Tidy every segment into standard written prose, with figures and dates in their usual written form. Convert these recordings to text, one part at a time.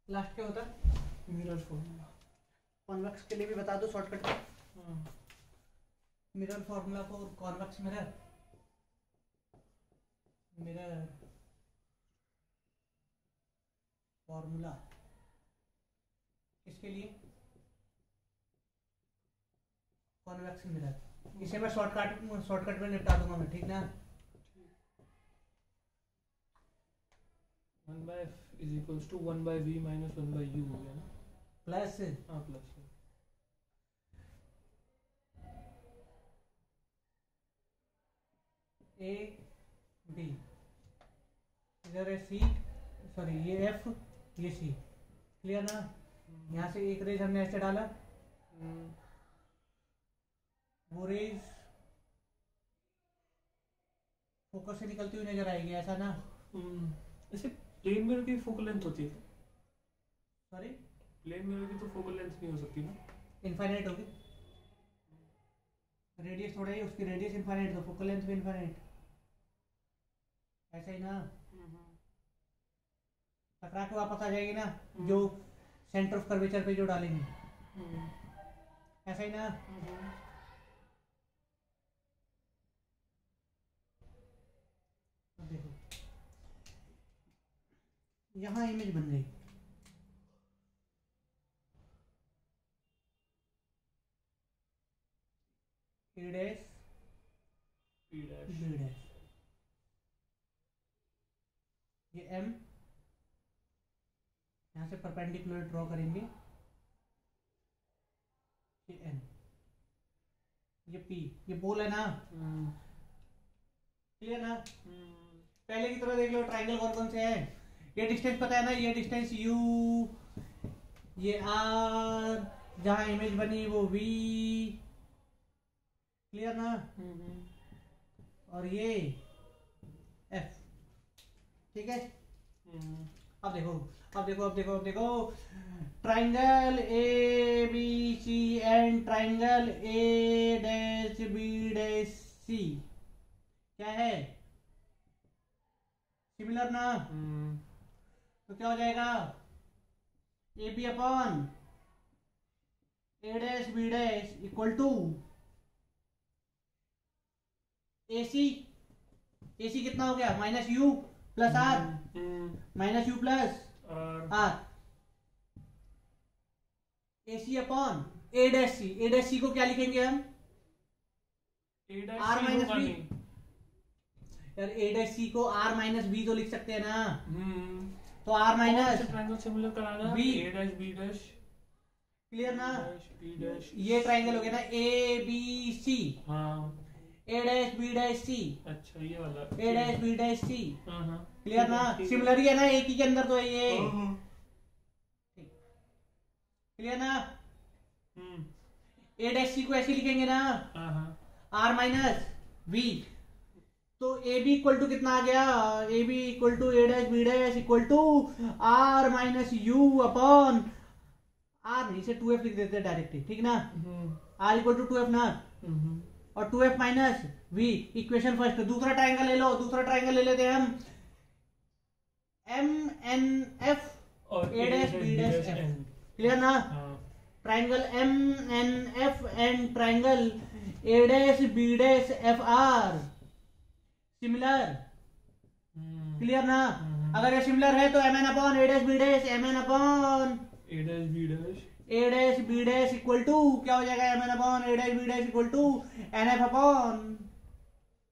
Last क्या होता है? Mirror formula. कॉन्वेक्स के लिए भी बता दो शॉर्टकट में। Mirror formula for convex mirror, mirror formula किसके लिए? Convex mirror. इसे मैं शॉर्टकट में निपटा दूंगा मैं, ठीक ना? 1/f is equals to 1/v minus 1/u हो गया ना, प्लस हाँ प्लस ए बी, इधर है सी, सॉरी ये एफ, ये सी, क्लियर ना? यहाँ से एक रेज हमने ऐसे डाला, वो रेज फोकस से निकलती हुई नजर आएगी, ऐसा ना? ऐसे प्लेन मिरर की फोकल लेंथ होती है? सॉरी, प्लेन मिरर की तो फोकल लेंथ नहीं हो सकती ना? इनफाइनाइट होगी। रेडियस थोड़ा ही, उसकी रेडियस इनफाइनाइट, तो फोकल लेंथ भी इनफाइनाइट, ऐसा ही ना? टकरा के वापस आ जाएगी ना, जो सेंटर ऑफ कर्वेचर पे जो डालेंगे, ऐसा ही ना? देखो यहाँ इमेज बन गई, A dash P dash, B dash, ये एम, यहाँ से परपेंडिकुलर ड्रॉ करेंगे, ये एन, ये पी, ये पोल है ना? क्लियर ना? पहले की तरह देख लो, ट्राइंगल कौन कौन से हैं? ये डिस्टेंस पता है ना, ये डिस्टेंस u, ये r, जहां इमेज बनी वो v, क्लियर ना? और ये f, ठीक है? अब देखो, अब देखो, अब देखो, अब देखो, triangle A B C and triangle A dash B dash C क्या है? सिमिलर ना? तो क्या हो जाएगा? A B upon A dash B dash equal to A C. A C कितना हो गया? Minus u plus r, minus u plus r, A C upon A dash C. A dash C को क्या लिखेंगे हम? R minus B. यार A dash C को are minus B तो लिख सकते हैं ना? तो आर माइनस ट्रायंगल सिमिलर कराना, B, a dash b dash, clear ना? b डैश, ये ट्राइंगल हो गया ना ए बी सी, हाँ A dash B dash C, अच्छा ये वाला A dash B dash C, हाँ क्लियर ना? सिमिलर ही है ना, एक ही के अंदर तो है ये, क्लियर ना? ए डैश सी को ऐसे लिखेंगे ना, आर माइनस बी, तो ए बी इक्वल टू कितना आ गया? A B equal to A dash B dash equal to R minus U upon R, नहीं से 2f लिख देते हैं डायरेक्टली, ठीक ना? आर इक्वल टू 2f ना, और 2f minus v, equation first. दूसरा ट्राइंगल ले लो, दूसरा ट्राइंगल ले लेते हैं हम, एम एन एफ और A dash B dash F, clear ना? Triangle M N F and triangle A dash B dash F are similar, clear ना? अगर ये सिमिलर है तो M N upon A dash B dash, M N upon A dash B dash, A dash B dash equal to क्या हो जाएगा? M N upon A dash B dash equal to N F upon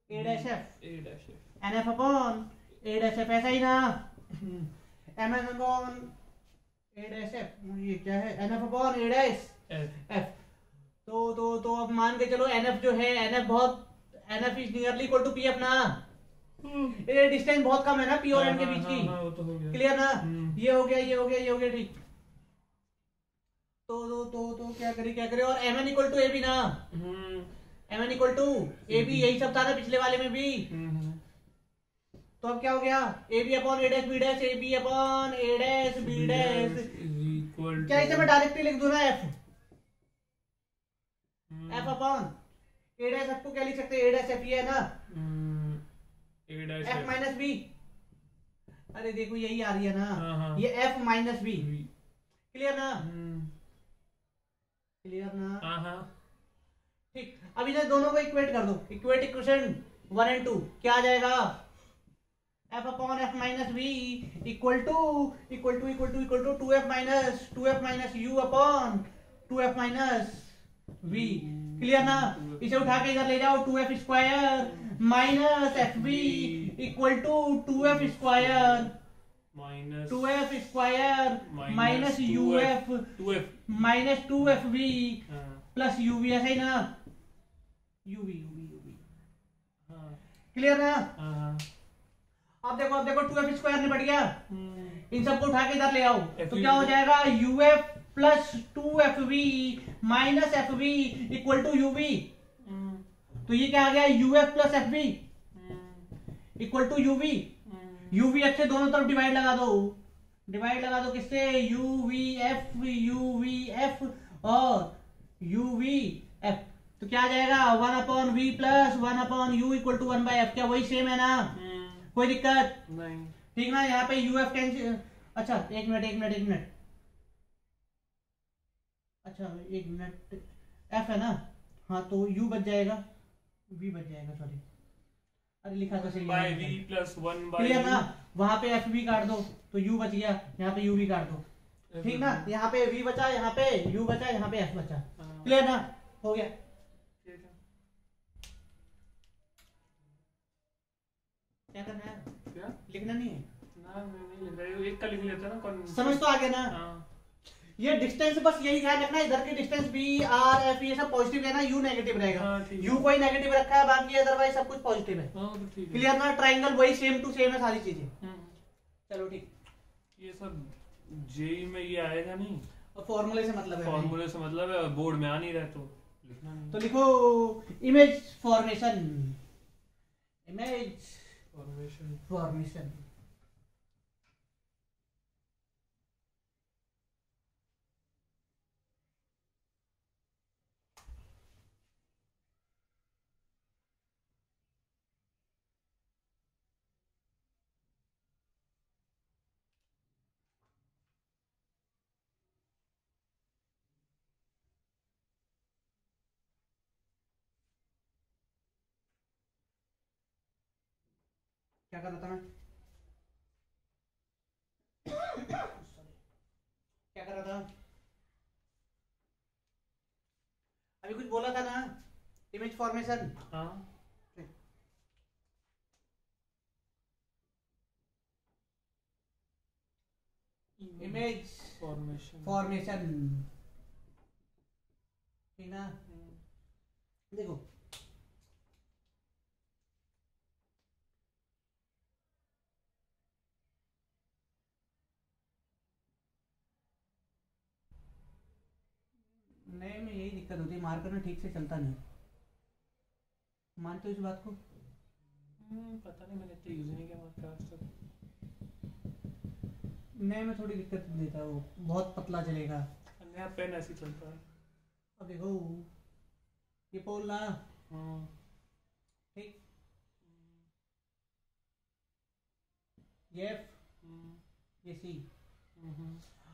A dash F, A dash F, N F upon A dash F, ऐसा ही ना? M N upon A dash F, ये क्या है? N F upon A dash F. तो अब मान के चलो एन एफ जो है, एन एफ बहुत, N F is nearly equal to P F ना? ये डिस्टेंस बहुत कम है ना पी और एन के बीच की, क्लियर ना? ये हो गया, ये हो गया, ये हो गया, ठीक। तो क्या करे और M N equal to A B ना? M N equal to A B, यही सब था ना पिछले वाले में भी। तो अब क्या हो गया? A B upon A dash B dash, A B upon A dash B dash equal, क्या इसे मैं डायरेक्टली लिख दूं ना? F, F upon A dash F को क्या लिख सकते हैं? ए डैश एफ, ये है ना? ए डैश एफ माइनस बी, अरे देखो यही आ रही है ना, हाँ। ये f माइनस v, क्लियर ना, क्लियर ना। हाँ। ठीक, अब इन्हें दोनों को इक्वेट कर दो, इक्वेट इक्वेशन 1 और 2, क्या आ जाएगा, f upon f minus v equal to 2f minus u upon 2f minus v, clear ना। इसे उठा के इधर ले जाओ, 2f square minus F B equal to 2f square minus UF minus 2fv plus UV, ऐसा ही ना, यूवी, क्लियर ना। अब देखो 2f स्क्वायर निपट गया, इन सबको उठा के इधर ले आओ, तो क्या हो जाएगा, uf plus 2fv minus fv equal to UV, तो ये क्या आ गया, uf plus fv equal to UV, UV F से दोनों तरफ डिवाइड लगा दो किससे, यूवी एफ और यूवी एफ, तो क्या आ जाएगा 1 upon V plus 1 upon U equal to 1 by F, क्या वही सेम है ना, कोई दिक्कत नहीं, ठीक ना। यहाँ पे यू एफ कैंसिल, अच्छा एक मिनट, अच्छा एक मिनट, एफ है ना, हाँ तो यू बच जाएगा, वी बच जाएगा, सॉरी अरे लिखा तो सही by V plus 1 by, clear ना, वहां पे एफ वी काट दो तो यू बच गया, यहाँ पे यू वी काट दो, ठीक ना, यहाँ पे वी बचा, यहाँ पे यू बचा, यहाँ पे एफ बचा, क्लियर ना, हो गया। क्या करना है, क्या लिखना नहीं है ना, मैं नहीं लिख रहा, एक का लिख लेता ना, समझ तो आ गया ना। ये डिस्टेंस बस यही ध्यान रखना, इधर की डिस्टेंस बी आर एफ ये सब पॉजिटिव है ना, यू नेगेटिव रहेगा, यू कोई नेगेटिव रखा है, बाकी अदरवाइज सब कुछ पॉजिटिव है, क्लियर ना। ट्रायंगल वही सेम टू सेम है सारी चीजें, चलो ठीक। ये सब जेई में ये आएगा नहीं, फॉर्मूले से मतलब है, फॉर्मूले से मतलब है, बोर्ड में आ नहीं रहा तो लिखना नहीं। तो लिखो इमेज फॉर्मेशन, क्या कर रहा था मैं क्या कर रहा था, अभी कुछ बोला था ना, इमेज फॉर्मेशन, हाँ इमेज फॉर्मेशन, ठीक ना। देखो नए में यही दिक्कत होती है, मार्कर में ठीक से चलता नहीं, मानते हो इस बात को, पता नहीं, मैंने इतना यूज नहीं किया मार्कर आज तक, नए में थोड़ी दिक्कत देता है वो, बहुत पतला चलेगा, नया पेन ऐसे चलता है। अब देखो ये पोल ना, ठीक, ये एफ, ये सी,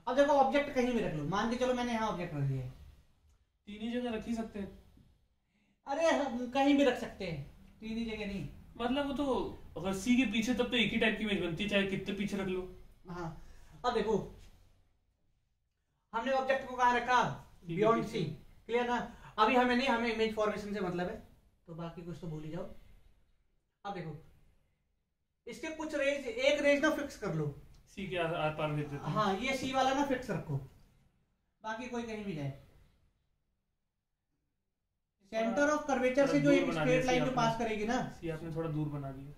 अब देखो ऑब्जेक्ट कहीं भी रख लो, मान के चलो मैंने यहाँ ऑब्जेक्ट रख दिया, तीन ही जगह रख ही सकते हैं, अरे कहीं भी रख सकते हैं, तीन ही जगह नहीं, मतलब वो तो अगर सी के पीछे तब तो एक ही टाइप की इमेज बनती है, चाहे कितने पीछे रख लो। हाँ अब देखो हमने ऑब्जेक्ट को कहाँ रखा, बियॉन्ड सी, क्लियर ना। अभी हमें नहीं, हमें इमेज फॉर्मेशन से मतलब है, तो बाकी कुछ तो भूल ही जाओ। अब देखो इसके कुछ रेज, एक रेज ना फिक्स कर लो, सी के आर पार भेज देते हैं। हाँ ये सी वाला ना फिक्स रखो, बाकी कोई कहीं भी जाए, सेंटर ऑफ कर्वेचर से जो एक स्ट्रेट लाइन जो पास करेगी ना, सी आपने थोड़ा दूर बना दिया,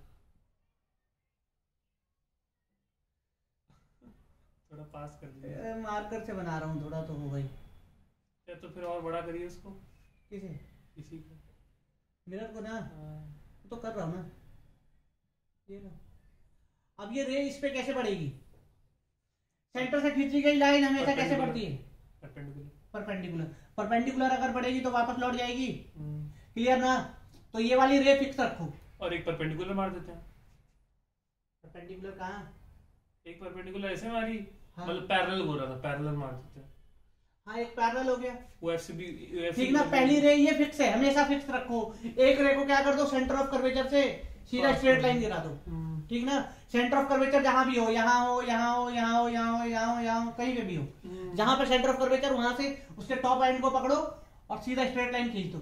थोड़ा पास कर दिया, मार्कर से बना रहा हूँ थोड़ा, तो हो गई, या तो फिर और बड़ा करिए उसको, किसे, इसी को, मिरर को ना, तो कर रहा हूँ ना, ये ना। अब ये रे इस पे कैसे पड़ेगी, सेंटर से खींची गई लाइन हमेशा कैसे पड़ती है, परपेंडिकुलर अगर पड़ेगी तो वापस लौट जाएगी, क्लियर ना। तो ये वाली रे फिक्स रखो, और एक परपेंडिकुलर मार देते हैं, परपेंडिकुलर कहाँ, एक परपेंडिकुलर ऐसे मारी, हाँ। मतलब पैरेलल हो रहा था, पैरेलल मार देते हैं। हाँ, एक पैरेलल हो गया, वो एफ से भी ठीक ना। पहली रे ये फिक्स है, हमेशा फिक्स रखो। एक रे को क्या कर दो, सेंटर ऑफ कर्वेचर से सीधा स्ट्रेट लाइन गिरा दो, ठीक ना। सेंटर ऑफ कर्वेचर जहां भी हो, यहाँ हो, यहाँ हो, यहाँ हो, यहाँ हो, यहाँ हो, यहाँ हो, कहीं पे भी हो, जहां पे सेंटर ऑफ कर्वेचर वहां से उसके टॉप एंड को पकड़ो और सीधा स्ट्रेट लाइन खींच दो।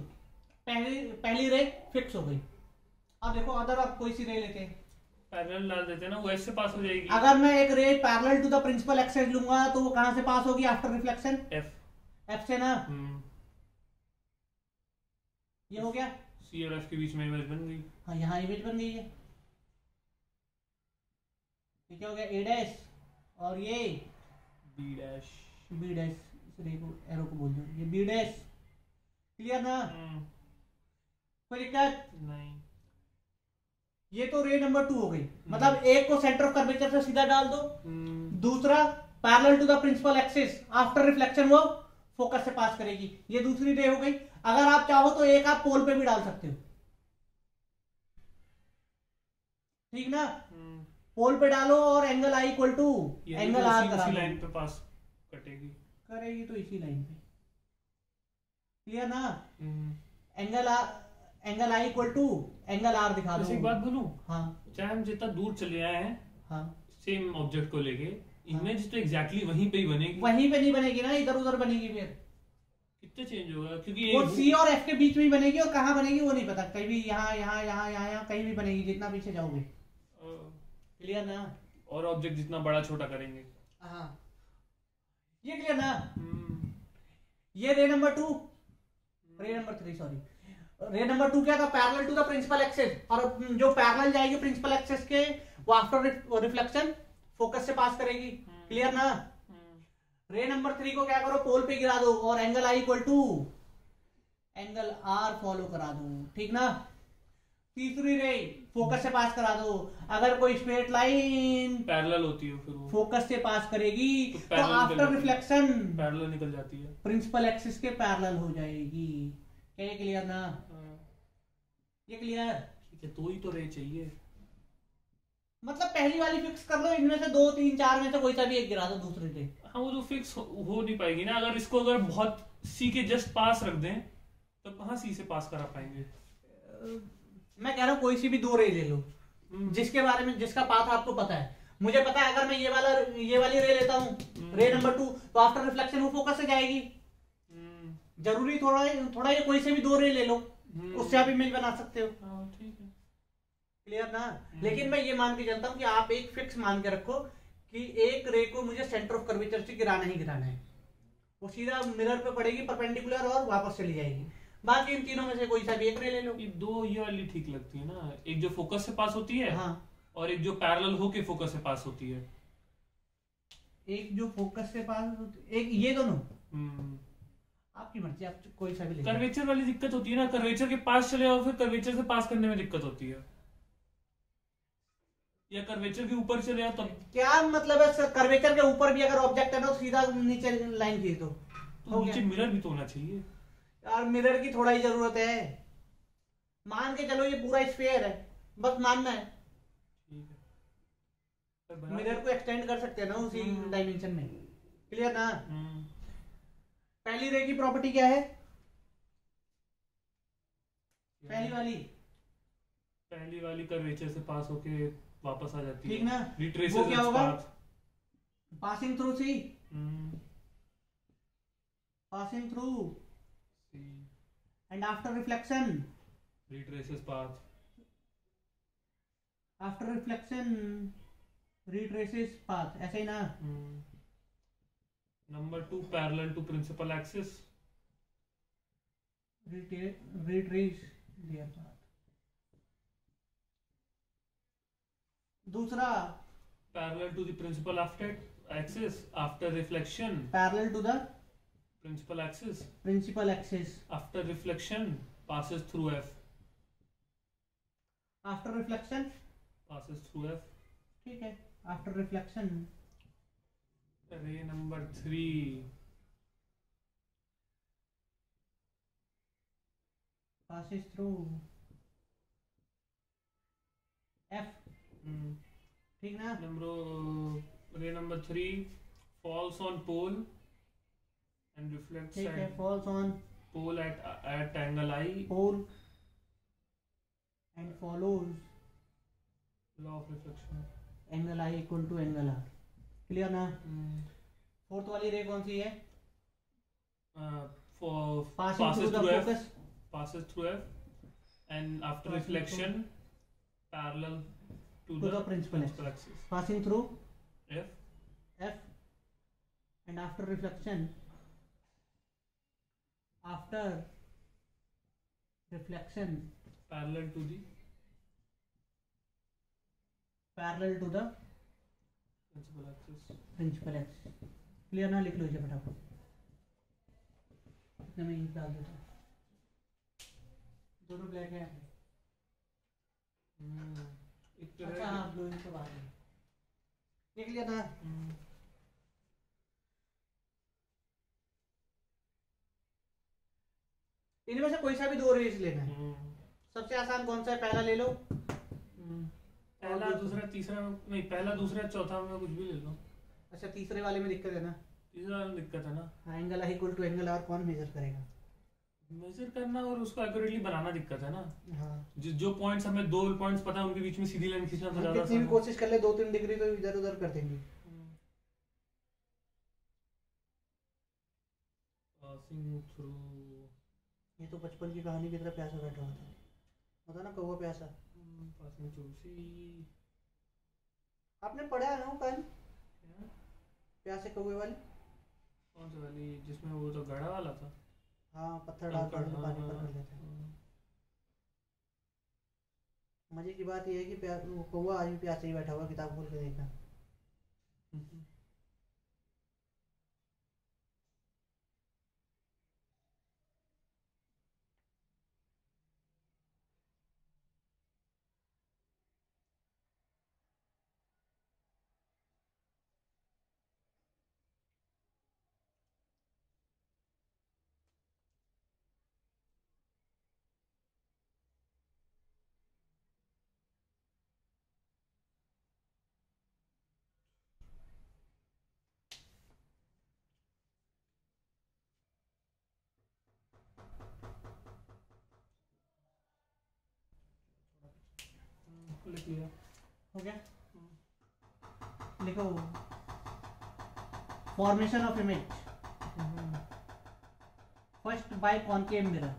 पहली रे फिक्स हो गई। अब देखो अदर आप कोई सी रे लेते हैं, पैरेलल डाल देते हैं ना, वो ऐसे पास हो जाएगी। अगर मैं एक ray parallel to the principal axis लूंगा तो वो कहां से पास होगी आफ्टर रिफ्लेक्शन? एफ से ना। ये हो गया, सी और एफ के बीच में इमेज बन गई। हाँ, यहाँ इमेज बन गई है। ये क्या हो गया, ए डैश और ये बी डैश। बी डैश, इस रे को एरो को बोल दो, ये बी डैश। क्लियर ना? कोई दिक्कत नहीं। ये तो रे नंबर 2 हो गई, मतलब एक को सेंटर ऑफ कर्वेचर से सीधा डाल दो, दूसरा parallel to the principal axis, after reflection वो फोकस से पास करेगी। ये दूसरी रे हो गई। अगर आप चाहो तो एक आप पोल पे भी डाल सकते हो, ठीक ना। पोल पे डालो और angle I equal to angle R करा दो, लाइन पे पास कटेगी, करेगी तो इसी लाइन पे। क्लियर ना? Angle I equal to angle R दिखा दो। एक बात बोलूं? हाँ, चाहे हम जितना दूर चले आए हैं, हाँ, सेम ऑब्जेक्ट को लेके, इमेज तो एग्जैक्टली वहीं पे ही बनेगी। वहीं पे नहीं बनेगी ना, इधर उधर बनेगी। फिर कितने चेंज होगा? क्योंकि वो सी और एफ के बीच में ही बनेगी, और कहाँ बनेगी वो नहीं पता। कहीं भी यहाँ यहाँ यहाँ यहाँ यहाँ कहीं भी बनेगी, जितना पीछे जाओगे। क्लियर ना? और ऑब्जेक्ट जितना बड़ा छोटा करेंगे। हाँ, ये क्लियर ना? ये रे नंबर 2, रे नंबर 3 सॉरी, रे नंबर 2 क्या था, parallel to the principal axis, और जो पैरेलल जाएगी प्रिंसिपल एक्सिस के, वो आफ्टर रिफ्लेक्शन फोकस से पास करेगी। क्लियर ना? रे नंबर 3 को क्या करो, पोल पे गिरा दो और angle I equal to angle R follow करा दो, ठीक ना। तीसरी रे फोकस से पास करा दो। अगर कोई स्ट्रेट लाइन पैरेलल होती है फिर वो फोकस से पास करेगी तो parallel आफ्टर रिफ्लेक्शन पैरेलल निकल जाती है, प्रिंसिपल एक्सिस के पैरेलल हो जाएगी। क्या ये क्लियर ना? ये क्लियर? ठीक है, तो ही तो रे चाहिए। मतलब पहली वाली फिक्स कर लो, इनमें से 2 3 4 में से कोई सा भी एक गिरा दो दूसरे रे। हाँ, वो तो फिक्स हो नहीं पाएगी ना। अगर इसको अगर बहुत सी के जस्ट पास रख दें तो कहाँ सी से पास करा पाएंगे? मैं कह रहा हूँ कोई सी भी 2 रे ले लो, जिसके बारे में, जिसका पाथ आपको पता है। मुझे पता है अगर मैं ये वाली रे लेता हूँ, रे नंबर 2, तो आफ्टर रिफ्लेक्शन वो फोकस से जाएगी। जरूरी थोड़ा ये कोई से भी 2 रे ले लो, उससे आप इमेज बना सकते हो। ठीक है, क्लियर ना? लेकिन मैं ये मान के चलता हूँ कि आप एक फिक्स मान के रखो कि एक रे को मुझे सेंटर ऑफ कर्वेचर से गिराना ही गिराना है। वो सीधा मिरर पे पड़ेगी परपेंडिकुलर और वापस चली जाएगी। बाकी इन तीनों में से कोई सा भी एक रे ले लो। ये दो ये वाली ठीक लगती है ना, एक जो फोकस से पास होती है, हाँ, और एक जो पैरेलल होके फोकस से पास होती है। एक जो फोकस से पास, एक ये दोनों आपकी मर्जी, आप कोई सा भी ले लो। कर्वेचर वाली दिक्कत होती है ना, कर्वेचर के पास चले जाओ फिर कर्वेचर से पास करने में दिक्कत होती है, या कर्वेचर के ऊपर चले जाओ तब। क्या मतलब है, कर्वेचर के ऊपर भी अगर ऑब्जेक्ट है ना, सीधा नीचे लाइन खींच दो तो नीचे मिरर भी तो होना चाहिए यार। मिरर की थोड़ा ही जरूरत है। मान के चलो ये पूरा स्फीयर है, बस मानना है। ठीक है, मिरर को एक्सटेंड कर सकते हैं ना उसी डायमेंशन में। क्लियर ना? पहली रे की प्रॉपर्टी क्या है? पहली वाली कर्वेचर से पास होके वापस आ जाती है, ठीक ना? रिट्रेसेस वो क्या होगा? Path. Passing through C, passing through and after reflection, retraces path, after reflection retraces path, ऐसे ही ना? Number 2 parallel to principal axis, retrace their path. दूसरा parallel to the principal axis after reflection, parallel to the principal axis after reflection passes through F, after reflection passes through F। ठीक है, after reflection ray number 3 passes through F, ठीक ना। Ray number 3 falls on pole and reflects ठीक है, at falls on pole at angle I. Pole and follows Law of reflection. Angle I equal to angle R. Clear ना। Fourth वाली ray कौन सी है? Passes through the through F. focus. Passes through F, and after Passing reflection, parallel to to the the principal axis. Passing through F. F, and after reflection, Parallel to the principal axis. Clear ना। लिख लो इसे फटाफट। इतने में ink डाल देता हूँ। दोनों ब्लैक है। अच्छा हाँ, ब्लू इंक तो बाहर है। देख लिया था। इनमें से कोई सा भी दो रेस लेना है। सबसे आसान कौन सा है? पहला ले लो। पहला दूसरा तीसरा नहीं, पहला दूसरा चौथा में कुछ भी ले लो। अच्छा, तीसरे वाले में दिक्कत है ना। तीसरा वाले में दिक्कत है ना। हाँ, angle I equal to angle R कौन मेजर करेगा? मेजर करना और उसको एक्यूरेटली बनाना दिक्कत है ना। हाँ, जो पॉइंट्स हमें दो पॉइंट्स पता है उनके बीच में सीधी लाइन खींचना तो ज्यादा कितनी भी कोशिश कर ले 2-3 डिग्री तो इधर उधर कर देंगे। Passing through. ये तो बचपन की कहानी की तरह प्यासा बैठा हुआ था। पता ना कौवा प्यासा। पासिंग थ्रू सी। आपने पढ़ा है ना कल प्यासे कौवे वाली? कौन सी वाली? जिसमें वो तो गड़ा वाला था। हाँ, पत्थर डालते हैं पानी पकड़ लेते हैं। मजे की बात यह है कि वो कौवा आज भी प्यासे ही बैठा हुआ, किताब खोल के देखना। लिख लिया। हो गया? लिखो formation of image. First by concave mirror.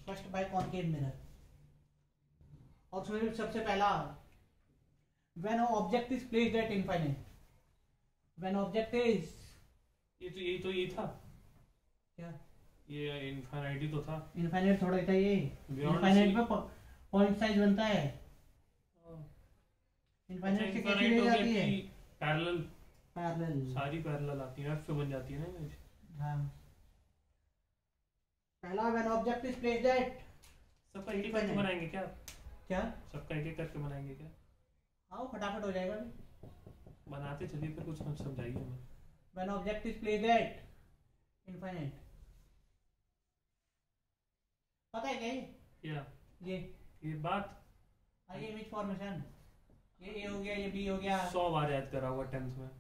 First by concave mirror. और उसमें सबसे पहला when object is placed at infinite. When object is, ये था क्या? ये इनफाइनाइट तो था। इनफाइनाइट थोड़ा था ये। इनफाइनाइट में पॉइंट साइज बनता है। इनफाइनाइट से कैसी रेंज आती है? पैरेलल सारी पैरेलल आती है, एफ पे बन जाती है ना इमेज। हाँ, पहला when object is placed eight. सबका एक करके बनाएंगे क्या? क्या सबका एक करके बनाएंगे क्या? हाँ, फटाफट हो जाएगा। बनाते चलिए, फिर कुछ समझाइए हमें। When object is placed at infinite. पता है क्या? ये बात। ये इमेज फॉर्मेशन। ये ए हो गया, ये बी हो गया। 100 बार याद करा हुआ 10th में।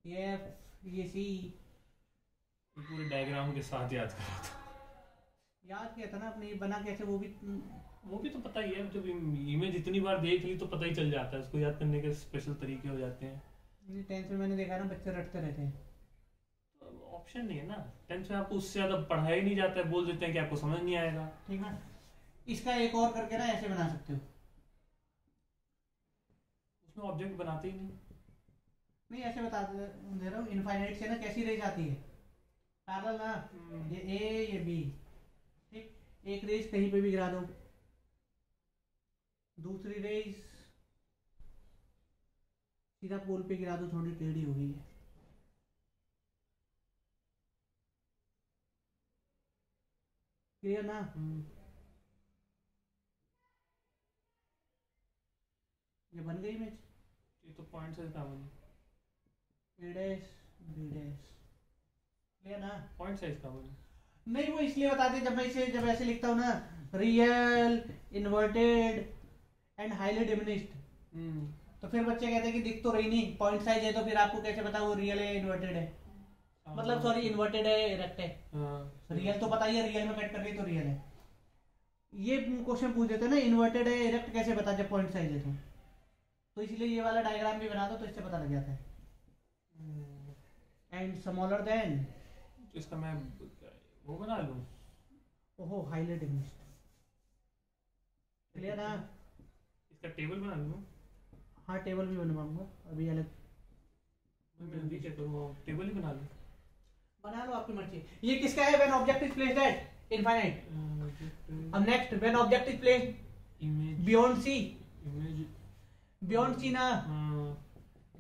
ये एफ, ये सी। पूरे डायग्राम के साथ याद करा था। याद किया था ना अपने। बना कैसे वो भी तो पता ही है। जब इमेज इतनी बार देख ली तो पता ही चल जाता है। उसको याद करने के स्पेशल तरीके हो जाते हैं। 10th में मैंने देखा ना, बच्चे रटते रहते हैं। ऑप्शन नहीं है ना 10th में। आपको उससे ज्यादा पढ़ाया ही नहीं जाता है। बोल देते हैं कि आपको समझ नहीं आएगा। ठीक है, इसका एक और करके ना ऐसे बना सकते हो। उसमें ऑब्जेक्ट बनाते ही नहीं, ऐसे बता दे रहा हूँ। इनफाइनाइट से ना कैसी रेंज आती है? पैरेलल ना। ये ए, ये बी। ठीक, एक रेंज कहीं पे भी गिरा दो, दूसरी रेंज सीधा पोल पे गिरा दो, थोड़ी टेढ़ी हो गई है। क्लियर ना? ये बन गई इमेज। ये तो पॉइंट साइज का बनी। ए डैश बी डैश। क्लियर ना? पॉइंट साइज का बनी। नहीं, वो इसलिए बताते जब मैं इसे जब ऐसे लिखता हूँ ना real, inverted and highly diminished. तो फिर बच्चे कहते हैं कि दिख तो रही नहीं, पॉइंट साइज है, तो फिर आपको कैसे पता वो रियल है इन्वर्टेड है, मतलब सॉरी इन्वर्टेड है इरेक्ट है। रियल तो पता ही है, रियल में कट कर रही तो रियल है। ये क्वेश्चन पूछ देते हैं ना, इन्वर्टेड है इरेक्ट कैसे पता जब पॉइंट साइज है तो इसलिए ये वाला डायग्राम भी बना दो तो इससे पता लग जाता है। एंड स्मॉलर देन, इसका मैं वो बना लूं, ओहो हाईली डिमिनिश्ड, क्लियर ना? इसका टेबल बना लूं? हाँ टेबल भी बनवाऊंगा अभी अलग, मैं भी क्या करूं, टेबल ही बना लूं? बना लो आपकी मर्जी। ये किसका है? When object is placed at infinite. अब next, when object is placed image beyond C, image beyond C ना,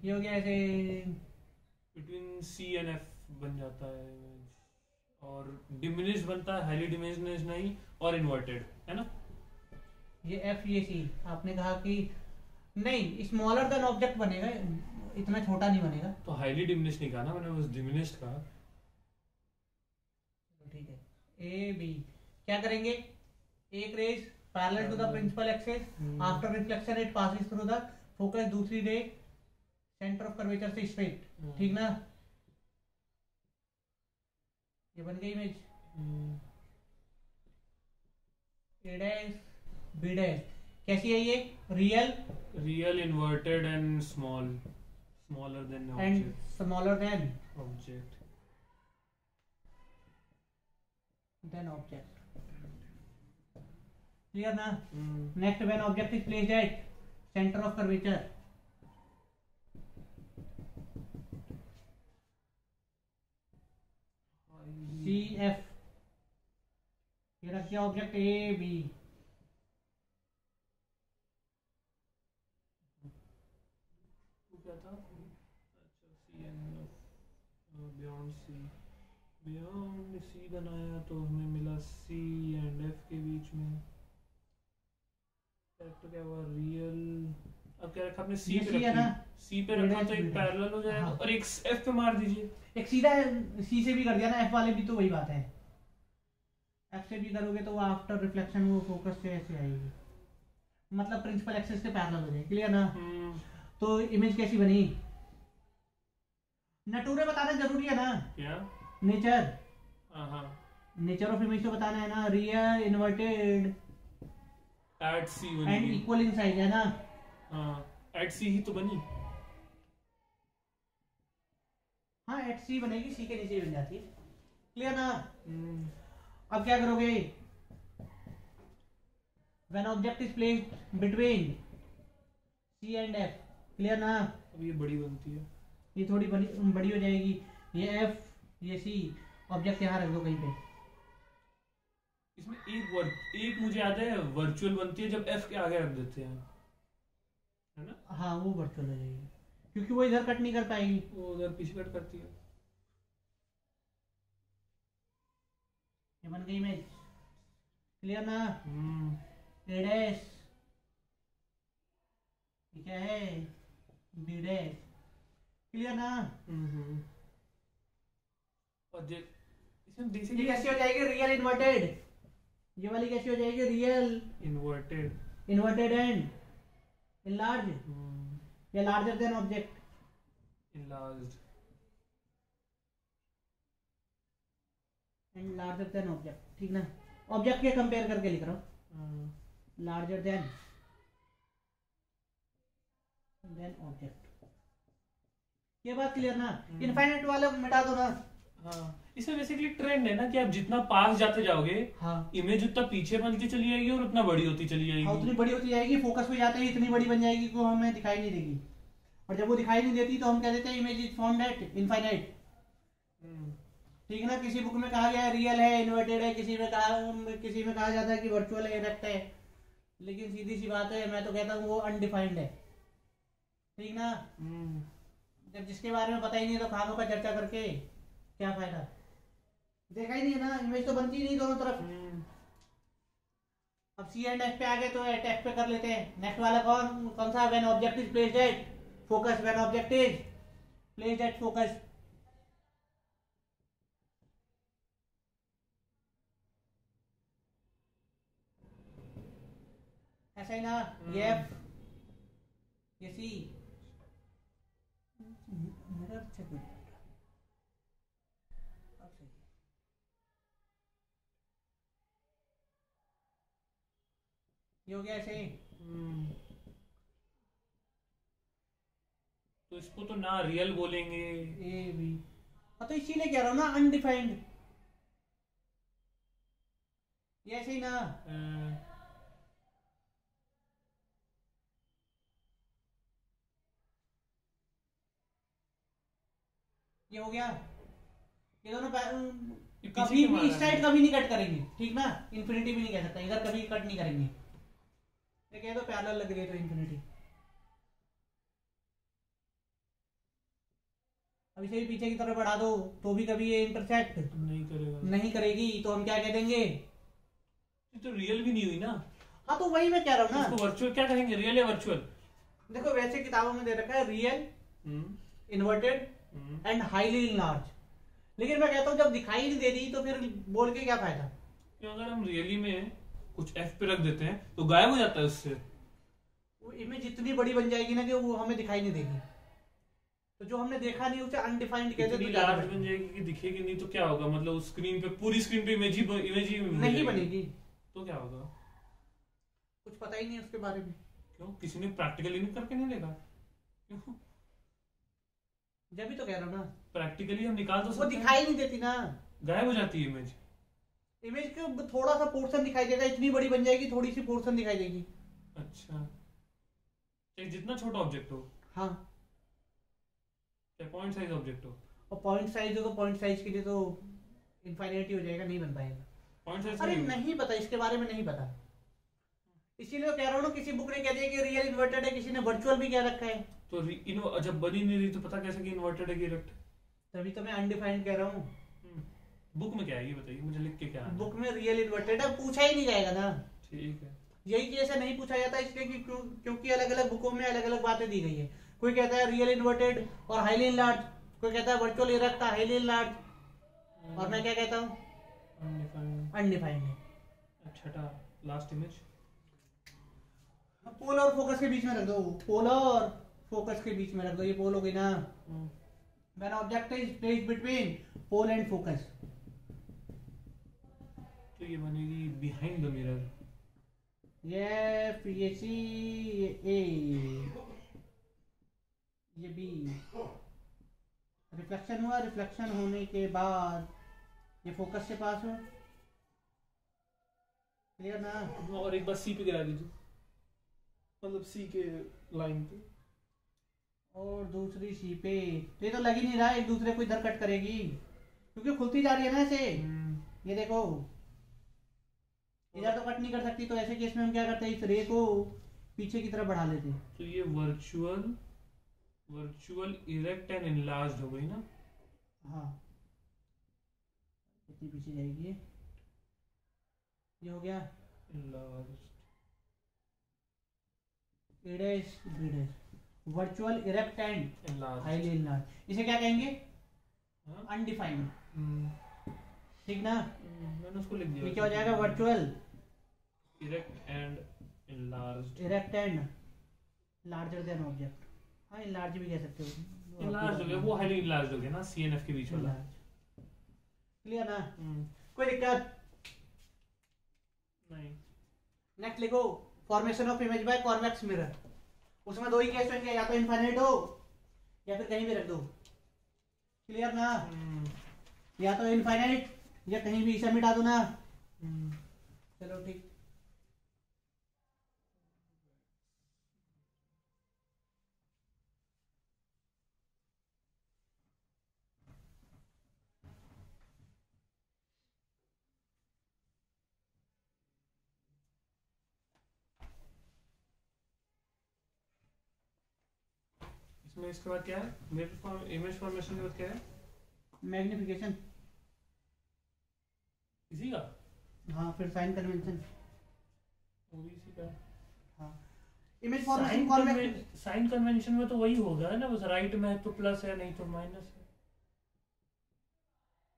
ये हो गया ऐसे बिटवीन सी एंड एफ बन जाता है इमेज, और डिमिनिश बनता है, हाईली डिमिनिश नहीं, और इन्वर्टेड है ना। ये एफ ये सी, आपने कहा कि नहीं स्मॉलर देन ऑब्जेक्ट बनेगा, इतना छोटा नहीं बनेगा। तो हाईली डिमिनिश नहीं कहा ना मैंने, बस डिमिनिश्ड कहा। ठीक है, ए बी क्या करेंगे? एक rays parallel to the principal axis, after reflection it passes through the focus, दूसरी रे सेंटर ऑफ कर्वेचर से स्ट्रेट, ठीक ना? ये बन गई image. A dash B dash कैसी है ये? Real, inverted and smaller than and smaller than object clear ना? Next, when object is placed at centre of curvature, C F, ये रखिए ऑब्जेक्ट ए बी, क्या था? अच्छा सी एंड बियॉन्ड सी बनाया तो हमें मिला सी एंड एफ के बीच में, तो क्या हुआ? रियल, अब क्या रखा आपने? सी पे रखा, सी पे रखा तो एक पैरेलल हो जाएगा। हाँ। और एक एफ पे मार दीजिए, एक सीधा सी से भी कर दिया ना, एफ वाले भी तो वही बात है, एफ से भी करोगे तो वो आफ्टर रिफ्लेक्शन वो फोकस से ऐसे आएगी, मतलब प्रिंसिपल एक्सिस के पैरेलल हो जाएगी, क्लियर ना? तो इमेज कैसी बनी? नटूरे बताना जरूरी है ना? क्या? नेचर, नेचर ऑफ इमेज तो बताना है ना। Real, inverted at C and equal in size है ना? एट सी ही तो बनी। हाँ एट सी बनेगी, सी के नीचे बन जाती है, क्लियर ना? अब क्या करोगे? When object is placed between C and F, clear ना? अब ये बड़ी बनती है, ये थोड़ी बड़ी हो जाएगी, ये एफ ये सी, ऑब्जेक्ट यहाँ रख दो कहीं पे। इसमें एक मुझे याद है वर्चुअल बनती है जब एफ के आगे रख देते हैं, है ना? हाँ वो वर्चुअल हो जाएगी क्योंकि वो इधर कट नहीं कर पाएगी, वो उधर पीछे कट करती है। ये बन गई इमेज, क्लियर ना? ए डैश क्या है? बी डैश, क्लियर ना? और इसमें बेसिकली कैसी हो जाएगी? रियल इन्वर्टेड, ये वाली कैसी हो जाएगी? रियल इन्वर्टेड एंड इनलार्ज, या larger than object, enlarged and larger than object, ठीक ना? ऑब्जेक्ट के कंपेयर करके लिख रहा हूँ, लार्जर देन ऑब्जेक्ट, ये बात क्लियर ना? इनफाइनाइट वाला मिटा दो ना। हाँ, इसमें बेसिकली ट्रेंड है ना कि आप जितना पास जाते जाओगे, हाँ, इमेज उतना पीछे बनती चली जाएगी और उतना बड़ी होती चली जाएगी। हाँ, उतनी बड़ी होती जाएगी, फोकस पे जाते ही इतनी बड़ी बन जाएगी कि हमें दिखाई नहीं देगी, और जब वो दिखाई नहीं देती तो हम कह देते हैं image is found at infinite, ठीक ना? किसी बुक में कहा गया है रियल है, इन्वर्टेड है, किसी में कहा जाता है कि वर्चुअल है, इरेक्ट है, लेकिन सीधी सी बात है, मैं तो कहता हूँ वो अनडिफाइंड है, ठीक ना? जब जिसके बारे में पता ही नहीं तो खानों का चर्चा करके क्या फायदा? देखा ही नहीं है ना, इमेज तो बनती नहीं दोनों तरफ। अब सी एंड एफ पे आ गए तो एट एफ पे कर लेते हैं। नेक्स्ट वाला कौन सा? When object is placed at focus, when object is placed at focus, ऐसा ही ना, ये एफ, ये सी, मिरर चेक नहीं कर रहा। अब सही है। ये हो गया ऐसे ही। तो इसको तो ना रियल बोलेंगे। ए बी, हाँ तो इसीलिए कह रहा हूँ ना अनडिफाइंड, ये ऐसे ही ना। ये हो गया। ये दोनों कभी भी इस साइड कभी नहीं कट करेंगे, ठीक ना, इन्फिनिटी भी नहीं कह सकता, इधर कभी कट नहीं करेंगे। ये कह दो पैरेलल लग रही है तो इन्फिनिटी। अब इसे भी पीछे की तरफ बढ़ा दो तो भी कभी ये इंटरसेक्ट नहीं करेगा, नहीं करेगी, तो हम क्या कह देंगे? ये तो रियल भी नहीं हुई ना। हाँ तो वही मैं कह रहा हूँ ना, इसको वर्चुअल क्या कहेंगे, रियल या वर्चुअल? देखो वैसे किताबों में दे रखा है real, inverted and highly enlarge, लेकिन मैं कहता हूँ जब दिखाई नहीं दे रही तो फिर बोल के क्या फायदा? क्यों, अगर हम रियली में कुछ एफ पे रख देते हैं तो गायब हो जाता है उससे। वो इमेज इतनी बड़ी बन जाएगी ना कि वो हमें दिखाई नहीं देगी, तो जो हमने देखा नहीं उसे अनडिफाइंड कहते हैं। इतनी लार्ज बन जाएगी कि दिखेगी नहीं तो क्या होगा, मतलब उस स्क्रीन पे, पूरी स्क्रीन पे इमेज ही नहीं बनेगी, तो क्या होगा? कुछ पता ही नहीं उसके बारे में। क्यों, किसी ने प्रैक्टिकली नहीं करके नहीं देखा? क्यों? जब भी तो कह रहा हूँ ना, प्रैक्टिकली हम निकाल तो वो दिखाई नहीं देती ना, गायब हो जाती है इमेज। इमेज का थोड़ा सा पोर्शन दिखाई देगा, इतनी बड़ी बन जाएगी थोड़ी सी पोर्शन दिखाई देगी। अच्छा, चाहे जितना छोटा ऑब्जेक्ट हो। हाँ, चाहे पॉइंट साइज ऑब्जेक्ट हो। और पॉइंट साइज हो तो पॉइंट साइज के लिए तो इनफाइनिटी हो जाएगा, नहीं बन पाएगा। पॉइंट साइज अरे नहीं पता, इसके बारे में नहीं पता, इसीलिए तो कह रहा हूँ ना, किसी बुक ने कह दिया कि रियल इन्वर्टेड है, किसी ने वर्चुअल भी कह रखा है। तो जब बनी नहीं रही तो पता कैसे कि इन्वर्टेड है कि इरेक्ट? तभी तो मैं अनडिफाइंड कह रहा हूँ। बुक में क्या है ये बताइए मुझे, लिख के क्या है? बुक में रियल इन्वर्टेड है, पूछा ही नहीं जाएगा ना। ठीक है, यही कि ऐसा नहीं पूछा जाता इसलिए कि क्योंकि अलग अलग बुकों में अलग अलग बातें दी गई है। कोई कहता है रियल इन्वर्टेड और हाईली इनलार्ज, कोई कहता है वर्चुअल इरेक्ट हाईली इनलार्ज, और मैं क्या कहता हूँ? अनडिफाइंड है। छठा लास्ट इमेज, पोल और फोकस के बीच में रख दो, पोल और फोकस के बीच में रख दो, ये पोल हो गई ना। When object is placed between pole and focus, तो ये बनेगी बिहाइंड द मिरर। ये सी, ये ए, ये बी। रिफ्लेक्शन हुआ, रिफ्लेक्शन होने के बाद ये फोकस के पास हो, क्लियर ना? और एक बार सी पे गिरा दीजिए, मतलब सी के लाइन पे, और दूसरी सी पे। तो ये तो लग ही नहीं रहा एक दूसरे को इधर कट करेगी, क्योंकि खुलती जा रही है ना ऐसे। ये देखो इधर तो कट नहीं कर सकती, तो ऐसे केस में हम क्या करते हैं, इस रे को पीछे की तरफ बढ़ा लेते हैं। तो ये वर्चुअल इरेक्ट एंड इनलार्ज्ड हो गई ना? हाँ, इतनी पीछे जाएगी, ये हो गया enlarged, A dash B dash, virtual erect and highly enlarge. इसे क्या कहेंगे? अनडिफाइंड। ठीक ना? मैंने उसको लिख दिया। ये क्या हो जाएगा? Virtual erect and enlarged, erect and larger than object. हाँ, इनलार्ज भी कह सकते हो। इनलार्ज हो गया, वो हाईली इनलार्ज हो गया ना, सीएनएफ के बीच वाला। क्लियर ना? कोई दिक्कत नहीं। नेक्स्ट लिखो, formation of image by convex mirror. उसमें दो ही केस होंगे, या तो इनफाइनाइट हो या फिर कहीं भी रख दो। क्लियर ना? या तो इनफाइनाइट या कहीं भी, इसे मिटा दो ना। चलो ठीक। इसमें इसके बाद क्या है? इमेज फॉर्मेशन के बाद क्या है? मैग्निफिकेशन। इसी का? हाँ, फिर साइन कन्वेंशन। वो भी इसी का है। हाँ, इमेज फॉर्मेशन साइन कन्वेंशन में तो वही होगा ना, बस राइट में तो प्लस है, नहीं तो माइनस है।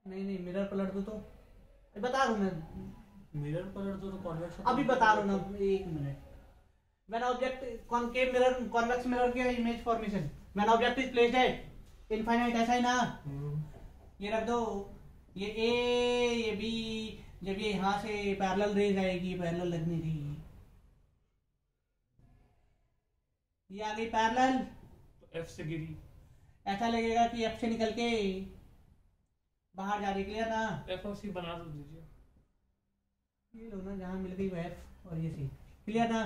नहीं, मिरर पलट दो तो बता रहा हूँ मैं। मिरर पलट दो तो कॉन्वेक्शन। अभी बता रहा हूँ ना, एक minute. When object concave mirror convex mirror के image formation when object is placed at infinite, ऐसा ही ना। ये रख दो, ये ए ये बी, जब ये यहां से पैरेलल रेज आएगी, पैरेलल लगनी थी, ये आ गई पैरेलल, तो एफ से गिरी, ऐसा लगेगा कि एफ से निकल के बाहर जा रही, क्लियर ना। एफ और सी बना दो दीजिए, ये लो ना, जहां मिल गई वो एफ और ये सी, क्लियर ना।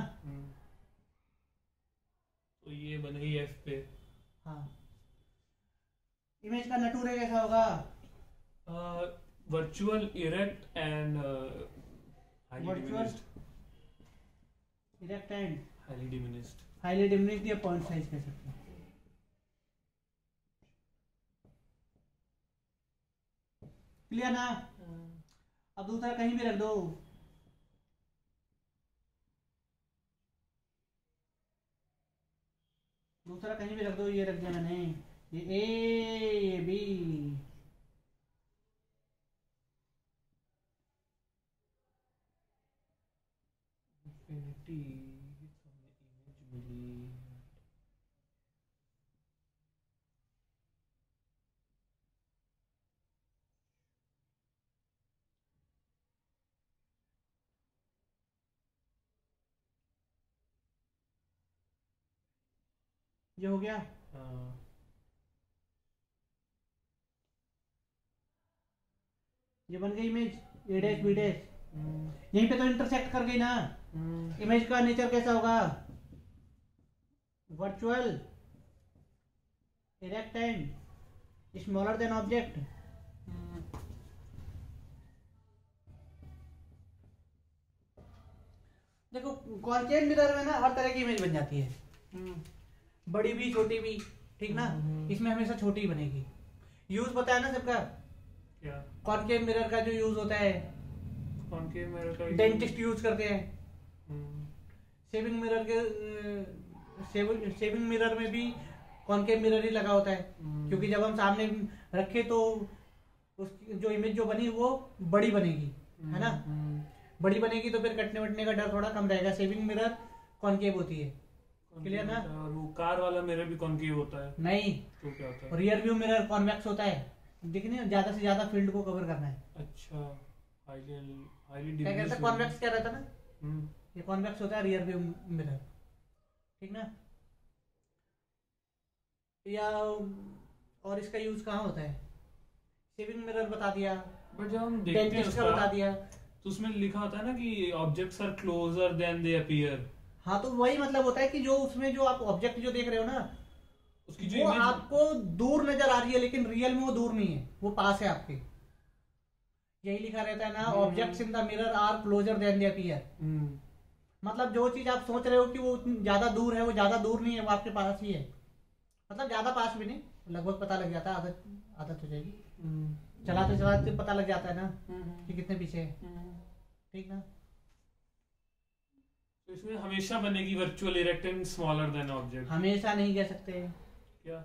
तो ये बन गई एफ पे। हाँ, इमेज का नटूरे कैसा होगा? Virtual, erect and virtual, erect and highly diminished. Highly diminished या पॉइंट साइज कह सकते हैं, क्लियर ना। अब दूसरा कहीं भी रख दो, दूसरा कहीं भी रख दो, ये रख दिया मैंने, ये ए ये बी, इंफिनिटी इमेज मिली। ये हो गया। ये बन गई image A dash B dash, यहीं पे तो इंटरसेक्ट कर गई ना। इमेज का नेचर कैसा होगा? Virtual, erect and smaller than object. देखो कॉन्केव मिरर में ना हर तरह की इमेज बन जाती है, बड़ी भी छोटी भी, ठीक ना। इसमें हमेशा छोटी ही बनेगी। यूज पता है ना सबका? क्या? कॉन्केव मिरर का जो यूज होता है, कॉन्केव मिरर का डेंटिस्ट यूज करते हैं। शेविंग मिरर के शेविंग मिरर में भी कॉन्केव मिरर ही लगा होता है, क्योंकि जब हम सामने रखे तो उसकी जो इमेज जो बनी वो बड़ी बनेगी, है ना। बड़ी बनेगी तो फिर कटने वटने का डर थोड़ा कम रहेगा। शेविंग मिरर कॉन्केव होती है, क्लियर ना। और वो कार वाला मिरर भी कॉन्केव होता है? नहीं, तो क्या होता है? रियर व्यू मिरर कॉन्वेक्स होता है, दिखने ज्यादा से ज्यादा फील्ड को कवर करना है। अच्छा, हाईली क्या कहते हैं, कॉन्वेक्स क्या रहता है ना, हम्म, ये कॉन्वेक्स होता है रियर व्यू मिरर, ठीक ना। या और इसका यूज कहाँ होता है? शेविंग मिरर बता दिया, बट जब हम देखते हैं डेंटिस्ट का बता दिया, तो उसमें लिखा होता है ना कि objects are closer than they appear. हाँ, तो वही मतलब होता है कि जो उसमें जो आप ऑब्जेक्ट जो देख रहे हो ना, उसकी जो वो इमेज आपको दूर नजर आ रही है, लेकिन रियल में वो दूर नहीं है, वो पास है आपके। यही लिखा रहता है ना, objects in the mirror are closer than they appear. मतलब जो चीज आप सोच रहे हो कि वो ज्यादा दूर है, वो ज्यादा दूर नहीं है, वो आपके पास ही है। मतलब ज्यादा पास भी नहीं, लगभग पता लग जाता है, आदत हो जाएगी, चलाते चलाते पता लग जाता है ना कि कितने पीछे है, ठीक ना। तो इसमें हमेशा बनेगी virtual, erect and smaller than object. हमेशा नहीं कह सकते, क्या?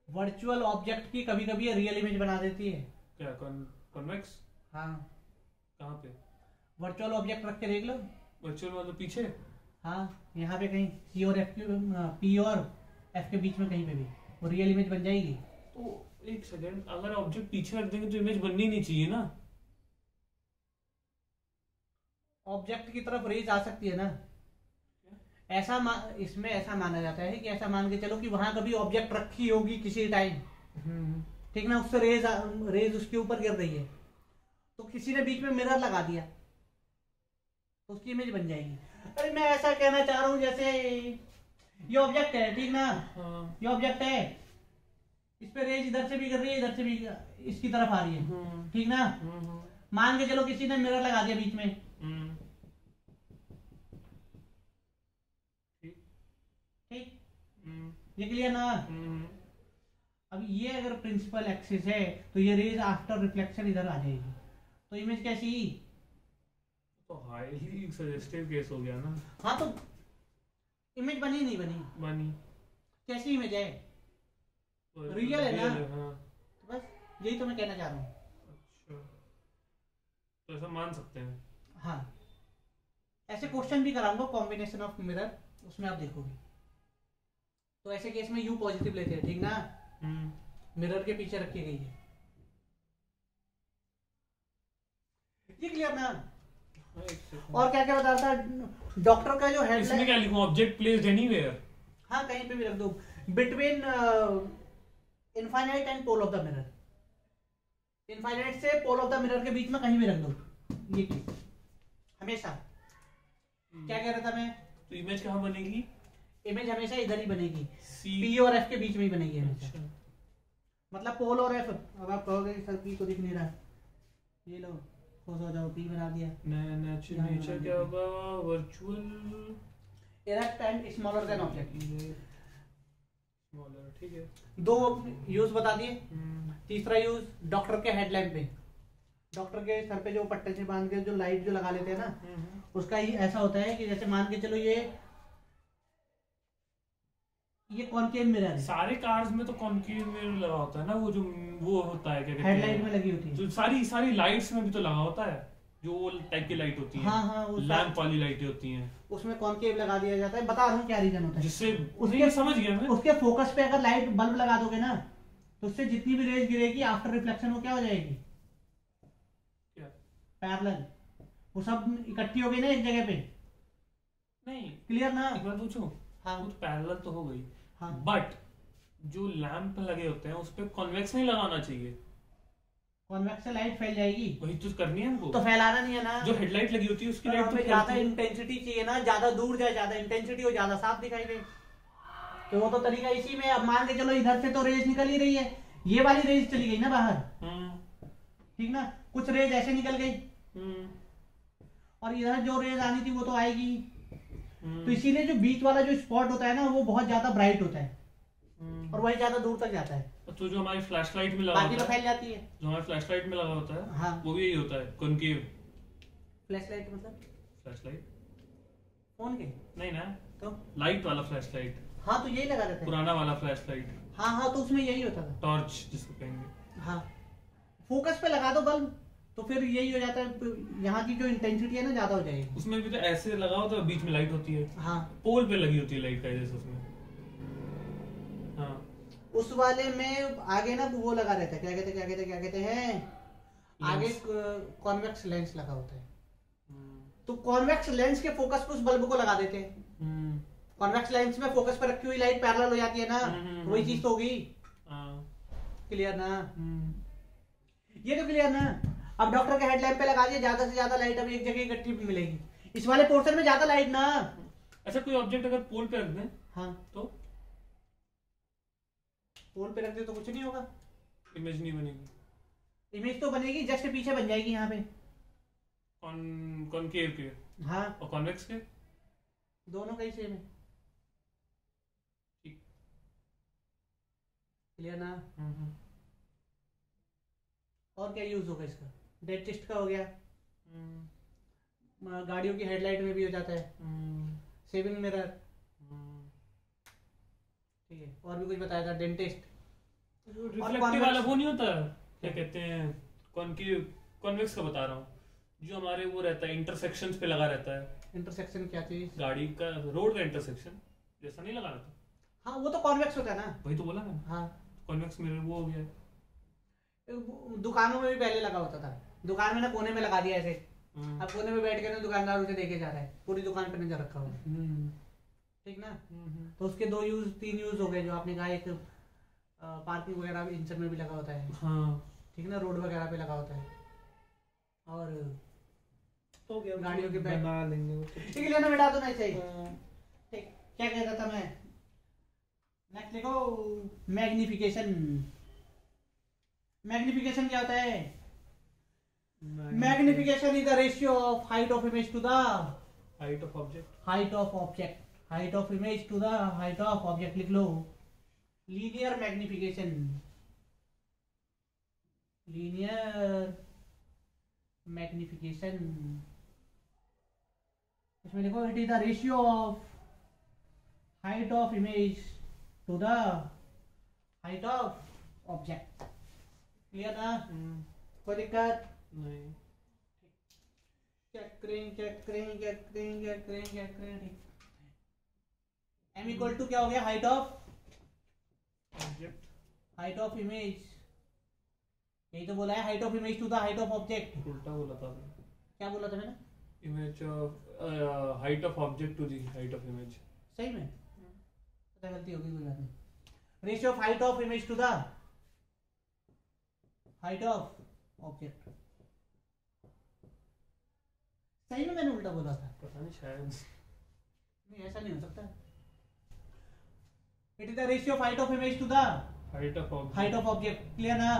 वर्चुअल ऑब्जेक्ट की कभी कभी रियल इमेज बना देती है। क्या? कॉन्वेक्स? हाँ, कहाँ पे? वर्चुअल ऑब्जेक्ट रख के देख लो। वर्चुअल मतलब पीछे? हाँ, यहाँ पे कहीं सी और एफ पी और एफ के बीच में कहीं पे भी वो रियल इमेज बन जाएगी। तो एक सेकेंड, अगर ऑब्जेक्ट पीछे रख देंगे तो इमेज बननी नहीं चाहिए ना। ऑब्जेक्ट की तरफ रेज आ सकती है ना, ऐसा इसमें ऐसा माना जाता है कि ऐसा मान के चलो कि वहां कभी ऑब्जेक्ट रखी होगी किसी टाइम, ठीक ना, उससे रेज उसके ऊपर गिर रही है, तो किसी ने बीच में मिरर लगा दिया तो उसकी इमेज बन जाएगी। अरे मैं ऐसा कहना चाह रहा हूं, जैसे ये ऑब्जेक्ट है, ठीक ना, ये ऑब्जेक्ट है, इस पे रेज इधर से भी गिर रही है, इधर से भी इसकी तरफ आ रही है, ठीक ना। मान के चलो किसी ने मिरर लगा दिया बीच में, ठीक, ये क्लियर ना। अब ये अगर प्रिंसिपल एक्सिस है तो ये रेज आफ्टर रिफ्लेक्शन इधर आ जाएगी, तो इमेज कैसी? तो हाईली सजेस्टिव केस हो गया ना। हाँ, तो इमेज बनी नहीं बनी? बनी। कैसी इमेज है? रियल है ना। हाँ। तो बस यही तो मैं कहना चाह रहा हूँ। अच्छा, तो ऐसा मान सकते हैं। हाँ, ऐसे क्वेश्चन भी कराऊंगा, कॉम्बिनेशन ऑफ मिरर उसमें आप देखोगे। तो ऐसे केस में यू पॉजिटिव लेते हैं, ठीक ना। मिरर के पीछे रखी गई है, ये क्लियर ना। और क्या क्या बता रहा था डॉक्टर का जो हेडलाइन, इसमें क्या लिखूं, ऑब्जेक्ट प्लेस्ड एनीवेयर। हाँ कहीं पे भी रख दो, between infinite and pole of the mirror, infinite से पोल ऑफ द मिरर के बीच में कहीं भी रख दो, ये केस हमेशा। क्या कह रहा था मैं, तो इमेज कहाँ बनेगी, इमेज हमेशा इधर ही बनेगी, सी पी और एफ के बीच में ही बनेगी हमेशा। मतलब पोल और एफ, अब आप कहोगे सर पी को दिख नहीं रहा, ये लो खुश हो जाओ, पी बना दिया। नेचर क्या होगा, virtual erect and smaller than object, smaller, ठीक है। दो यूज बता दिए। तीसरा यूज डॉक्टर के हेडलैम्प पे, डॉक्टर के सर पे जो पट्टे से बांध के जो लाइट जो लगा लेते हैं ना, उसका ही ऐसा होता है कि जैसे मान के चलो ये कॉनकेव मिरर है। सारे कार्स में तो कॉनकेव मिरर लगा होता है ना, वो जो वो होता है क्या कहते हैं, हेडलाइट में लगी होती है, जो सारी लाइट्स में भी तो लगा होता है, जो टाइप की लाइट होती है। हाँ लैंप वाली लाइटें होती हैं, उसमें कॉनकेव लगा दिया जाता है। बता रहा हूँ क्या रीजन होता है, जिससे उसके समझ गया मैं। उसके फोकस पे अगर लाइट बल्ब लगा दोगे ना, तो उससे जितनी भी रेज गिरेगी आफ्टर रिफ्लेक्शन वो क्या हो जाएगी, क्या पैरेलल, वो सब इकट्ठी हो गई ना एक जगह पे। नहीं, क्लियर ना। एक बात पूछूं, हाँ वो तो पैरेलल तो हो गई, हाँ, बट जो लैंप लगे होते हैं उस पे कॉन्वेक्स नहीं लगाना चाहिए, कॉन्वेक्स से लाइट फैल जाएगी, वही तो करनी है हमको। तो फैलाना नहीं है ना। जो हेडलाइट लगी होती है उसकी लाइट तो ज्यादा इंटेंसिटी चाहिए ना, ज्यादा दूर जाए, ज्यादा इंटेंसिटी हो, ज्यादा साफ दिखाई दे, तो वो तो तरीका इसी में। अब मान के चलो इधर से तो रेज निकल ही रही है, ये वाली रेज चली गई ना बाहर, ठीक ना, कुछ रेज ऐसे निकल गई, और इधर जो रेज आनी थी वो तो आएगी। तो इसीलिए जो बीच वाला जो स्पॉट होता है ना, वो बहुत ज्यादा ब्राइट होता है, और वही ज्यादा दूर तक जाता है। तो जो हमारी फ्लैश लाइट में लगा बाकी तो होता है, फैल जाती है, जो हमारी फ्लैश लाइट में लगा होता है, हाँ, वो भी यही होता है, कॉनकेव फ्लैश लाइट मतलब फ्लैश लाइट। फोन के नहीं ना, तो लाइट वाला फ्लैश लाइट, हाँ, तो यही लगा रहता है, पुराना वाला फ्लैश लाइट, हाँ, तो उसमें यही होता था, टॉर्च जिसको कहेंगे। हाँ, फोकस पे लगा दो बल्ब, तो फिर यही हो जाता है, यहाँ की जो इंटेंसिटी है ना ज्यादा हो जाएगी। उसमें भी तो ऐसे लगा होता है, बीच में लाइट होती है, हाँ, पोल पे लगी होती है लाइट का, जैसे उसमें। हाँ, उस वाले में आगे ना वो लगा रहता है, क्या कहते हैं आगे कॉन्वेक्स लेंस लगा होता है, तो कॉन्वेक्स लेंस के फोकस पे उस बल्ब को लगा देते हैं। कॉन्वेक्स लेंस में फोकस पे रखी हुई लाइट पैरेलल हो जाती है ना, तो वही चीज तो होगी। क्लियर ना, ये तो क्लियर ना। अब डॉक्टर के हेडलैम्प पे लगा दिया, ज्यादा से ज्यादा लाइट अब एक जगह इकट्ठी मिलेगी, इस वाले पोर्शन में ज्यादा लाइट ना। अच्छा, कोई ऑब्जेक्ट अगर पोल पे रख दें, हाँ, तो पोल पे रख दे तो कुछ नहीं होगा, इमेज नहीं बनेगी। इमेज तो बनेगी, जस्ट पीछे बन जाएगी यहाँ पे, कॉनकेव के, हाँ, और कॉन्वेक्स के, दोनों का ही सेम है। क्लियर ना। और क्या यूज होगा इसका, डेंटिस्ट का हो गया, गाड़ियों की हेडलाइट में भी हो जाता है, सेविंग मिरर, ठीक है। और भी कुछ बताया था, डेंटिस्ट। रिफ्लेक्टिव वाला वो नहीं होता, क्या कहते हैं, कॉन्वेक्स का बता रहा हूँ, जो हमारे वो रहता है इंटरसेक्शंस पे लगा रहता है। इंटरसेक्शन क्या चीज, गाड़ी का रोड का इंटरसेक्शन जैसा नहीं लगा रहता। हाँ, वो तो कॉन्वेक्स होता है ना, वही तो बोला मैंने। हाँ, कॉन्वेक्स मिरर वो हो गया। दुकानों में भी पहले लगा होता था, दुकान में ना कोने में लगा दिया ऐसे, अब कोने में बैठ के ना दुकानदार उसे देखे जा रहा है, पूरी दुकान पे नजर रखा हुआ, ठीक ना। तो उसके दो यूज, तीन यूज हो गए जो आपने कहा। एक पार्किंग वगैरह इंचर में भी लगा होता है, हाँ, ठीक ना, रोड वगैरह पे लगा होता है, और हो गया, गाड़ियों के बैक बना लेंगे, ठीक है ना, मिटा दो ना चाहिए। ठीक, क्या कह रहा था मैं, नेक्स्ट लिखो, मैग्निफिकेशन। मैग्निफिकेशन क्या होता है, magnification is the ratio of height of image to the height of object, height of object, height of image to the height of object. लिख लो, लीनियर मैग्निफिकेशन, लीनियर मैग्निफिकेशन। इसमें देखो, it is the ratio of height of image to the height of object. Clear ना, कोई दिक्कत नहीं। Check करें। m equal to क्या हो गया, height of object, height of image, यही तो बोला है, height of image to the height of object. उल्टा बोला था, क्या बोला था मैंने? Image height of object to the height of image. सही में पता, गलती होगी, कोई बात नहीं। Ratio of height of image to the height of object. सही में मैंने उल्टा बोला था? पता नहीं, शायद नहीं, ऐसा नहीं हो सकता। It is the ratio of height of image to the height of height of object. Clear ना?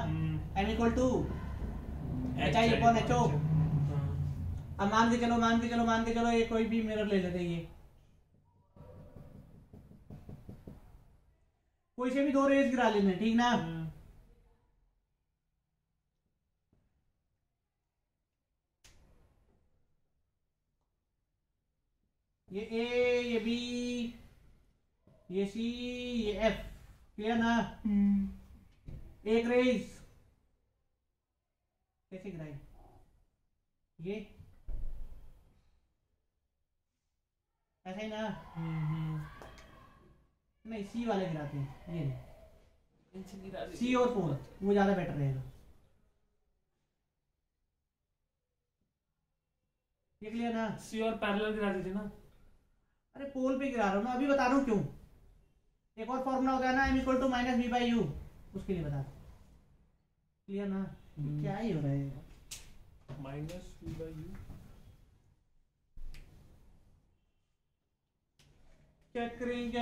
m equal to hi upon ho। अब मान के चलो ये कोई भी मिरर ले लेते, ये कोई से भी दो रेज गिरा लेने, ठीक ना? ये ए, ये बी, ये सी, ये एफ। क्लियर ना? एक रेज कैसे गिराई, ये ऐसा ही ना? नहीं, सी वाले गिराते हैं, ये नहीं, सी और 4 वो ज्यादा बेटर रहेगा। ये क्लियर ना? सी और पैरेलल गिरा दी थी ना? अरे पोल पे गिरा रहा हूँ ना, अभी बता रहा हूँ क्यों। एक और फॉर्मूला होता है ना, m equal to minus V by U, उसके लिए बता। क्लियर ना? क्या ही हो रहा है, माइनस वी बाई यू। चक्रिंग ये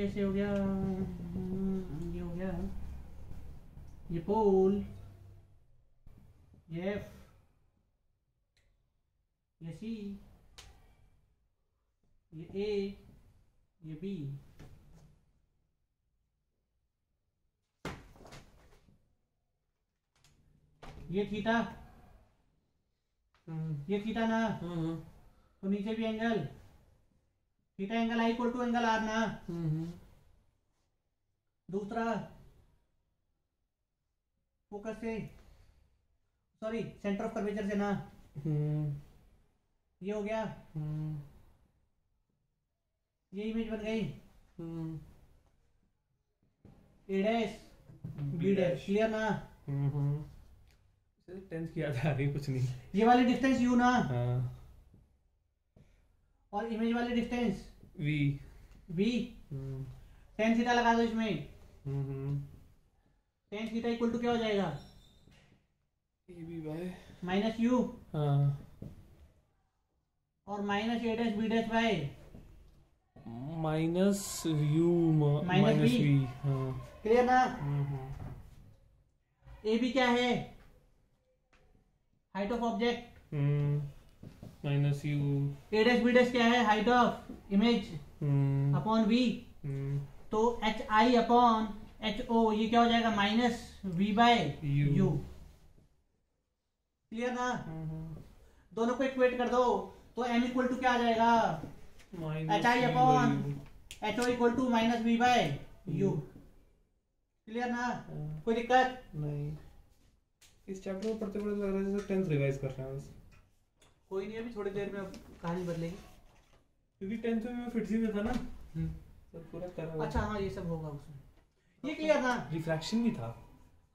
ऐसे हो गया, ये हो गया, ये पोल, ये एफ, ये सी, ये ए, ये बी, ये थीटा, ये थीटा ना? तो नीचे भी angle theta, angle I equal to angle R ना? दूसरा फोकस से, सॉरी सेंटर ऑफ कर्वेचर से ना? ये हो गया, ये इमेज बन गई, A dash B dash. Clear ना? 10th की याद आ रही, कुछ नहीं। ये वाली डिस्टेंस यू ना? हाँ। और इमेज वाली distance V. V. Tan theta लगा दो इसमें। टेन थीटा इक्वल टू क्या हो जाएगा, A B by minus u, और minus A dash B dash by minus u minus v. Clear ना? ए बी क्या है, height of object, minus u. A dash B dash क्या है, height of image upon v. तो H I upon H O, ये क्या हो जाएगा, minus we by you. Clear ना? दोनों को इक्वेट कर दो तो m इक्वल टू क्या आ जाएगा, H I upon H O equal to minus we by you. Clear ना? कोई दिक्कत नहीं। इस चैप्टर को पढ़ते पढ़ते लग रहा है जैसे 10th रिवाइज कर रहे हैं बस। कोई नहीं, अभी थोड़ी देर में अब कहानी बदलेगी, क्योंकि 10th में मैं फिटसी में था ना, सब पूरा कर रहा। अच्छा हाँ, ये सब होगा उसमें। ये क्लियर ना? रिफ्रैक्शन भी था।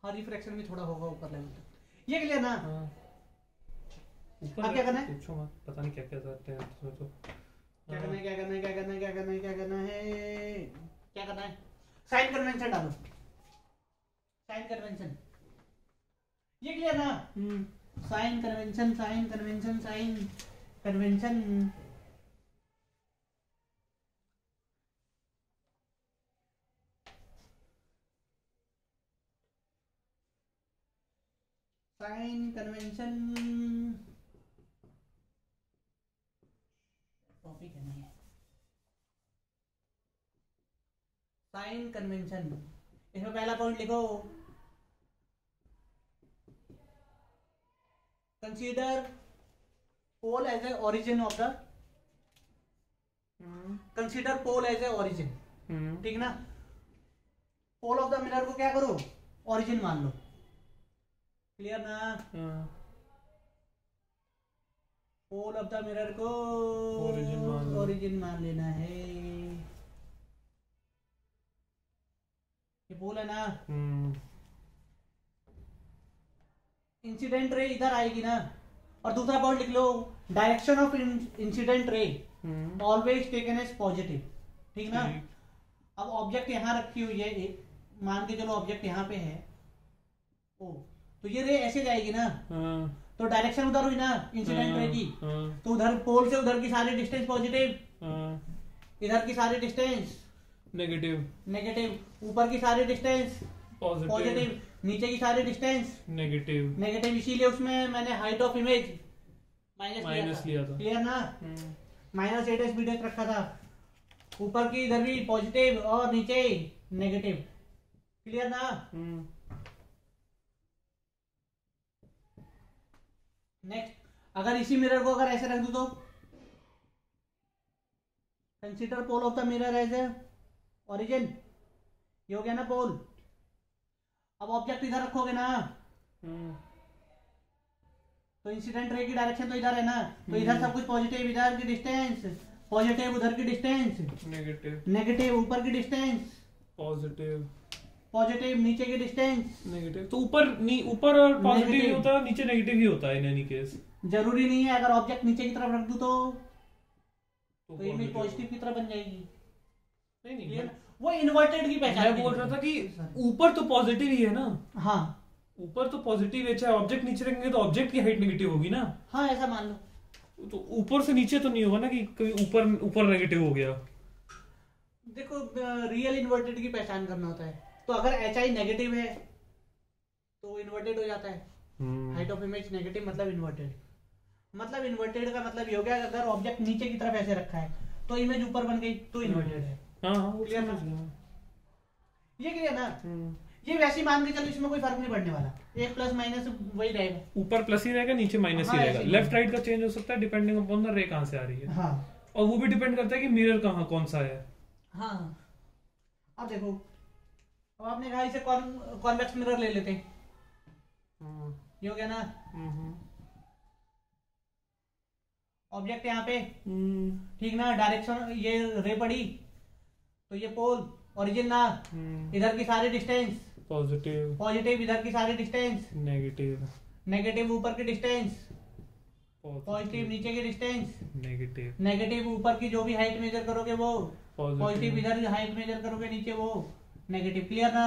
हाँ, रिफ्रैक्शन भी थोड़ा होगा ऊपर लेवल तक। ये क्लियर ना? ऊपर अब क्या करना है, पूछो मत, पता नहीं क्या क्या करते हैं उसमें। तो क्या करना है, क्या करना है, क्या करना है, क्या करना है, क्या करना है, क्या करना है, साइन कन्वेंशन डालो, साइन कन्वेंशन। ये क्लियर ना? Sign convention, sign convention, sign convention. Sign convention topic है नहीं, साइन कन्वेंशन। इसमें पहला पॉइंट लिखो, consider pole as a origin of the, consider pole as a origin. ठीक ना? पोल ऑफ द मिरर को क्या करो, ओरिजिन मान लो। क्लियर ना? पोल ऑफ द मिरर को ओरिजिन मान लेना है। ये पोल है ना, इंसिडेंट रे इधर आएगी ना। और दूसरा पॉइंट लिख लो, direction of incident ray always taken as positive, ठीक ना। अब ऑब्जेक्ट यहाँ रखी हुई है, मान के चलो ऑब्जेक्ट यहाँ पे है, ओ तो ये रे ऐसे जाएगी ना, तो डायरेक्शन उधर हुई ना इंसिडेंट रे की, तो उधर पोल से उधर की सारी डिस्टेंस पॉजिटिव, इधर की सारी डिस्टेंस नेगेटिव, ऊपर की सारी डिस्टेंस पॉजिटिव, नीचे की सारी डिस्टेंस नेगेटिव। इसीलिए उसमें मैंने हाइट ऑफ इमेज माइनस लिया था, क्लियर ना। -8 b रखा था, ऊपर की इधर भी पॉजिटिव और नीचे नेगेटिव, क्लियर ना। नेक्स्ट, अगर इसी मिरर को अगर ऐसे रख दूं तो consider pole of the mirror as a origin, ये हो गया ना पोल। अब ऑब्जेक्ट इधर रखोगे ना, तो इंसिडेंट रे की डायरेक्शन तो इधर है ना, तो इधर सब कुछ पॉजिटिव, इधर की डिस्टेंस पॉजिटिव, उधर की डिस्टेंस नेगेटिव, ऊपर की डिस्टेंस पॉजिटिव, नीचे की डिस्टेंस नेगेटिव। तो ऊपर और पॉजिटिव ही होता है, नीचे नेगेटिव ही होता है इन एनी केस। जरूरी नहीं है, अगर ऑब्जेक्ट नीचे की तरफ रख दूं तो इमेज पॉजिटिव की तरफ बन जाएगी। नहीं, वो इन्वर्टेड की पहचान। मैं बोल रहा था कि ऊपर तो पॉजिटिव ही है ना। हाँ, ऊपर तो पॉजिटिव है, चाहे ऑब्जेक्ट नीचे रखेंगे तो ऑब्जेक्ट की हाइट नेगेटिव होगी ना। हाँ, ऐसा मान लो। तो ऊपर से नीचे तो नहीं होगा ना कि कभी ऊपर नेगेटिव हो गया। देखो, रियल इन्वर्टेड की पहचान करना होता है, तो अगर HI नेगेटिव है तो इन्वर्टेड हो जाता है। हाइट ऑफ इमेज नेगेटिव मतलब इन्वर्टेड। मतलब इन्वर्टेड का मतलब ये हो गया, अगर ऑब्जेक्ट नीचे की तरफ ऐसे रखा है तो इमेज ऊपर बन गई तो इन्वर्टेड है। क्लियर ना, ये क्लियर ना। ये वैसे ही मान के चलो, इसमें कोई फर्क नहीं पड़ने वाला, एक प्लस माइनस वही रहेगा, ऊपर प्लस ही रहेगा, नीचे माइनस ही रहेगा। लेफ्ट राइट का चेंज हो सकता है डिपेंडिंग अपॉन द रे कहां से आ रही है। हाँ, और वो भी डिपेंड करता है कि मिरर कहां कौन सा है। हाँ, अब देखो, अब आपने कहा इसे कॉन्वेक्स मिरर ले लेते हैं, ये हो गया ना। ऑब्जेक्ट यहाँ पे, ठीक ना, डायरेक्शन ये रे पड़ी, तो ये पोल ओरिजिन ना, इधर की सारी डिस्टेंस पॉजिटिव, इधर की सारी डिस्टेंस नेगेटिव, ऊपर की डिस्टेंस पॉजिटिव, नीचे की डिस्टेंस नेगेटिव, ऊपर की जो भी हाइट मेजर करोगे वो पॉजिटिव, इधर हाइट मेजर करोगे नीचे वो नेगेटिव। क्लियर ना।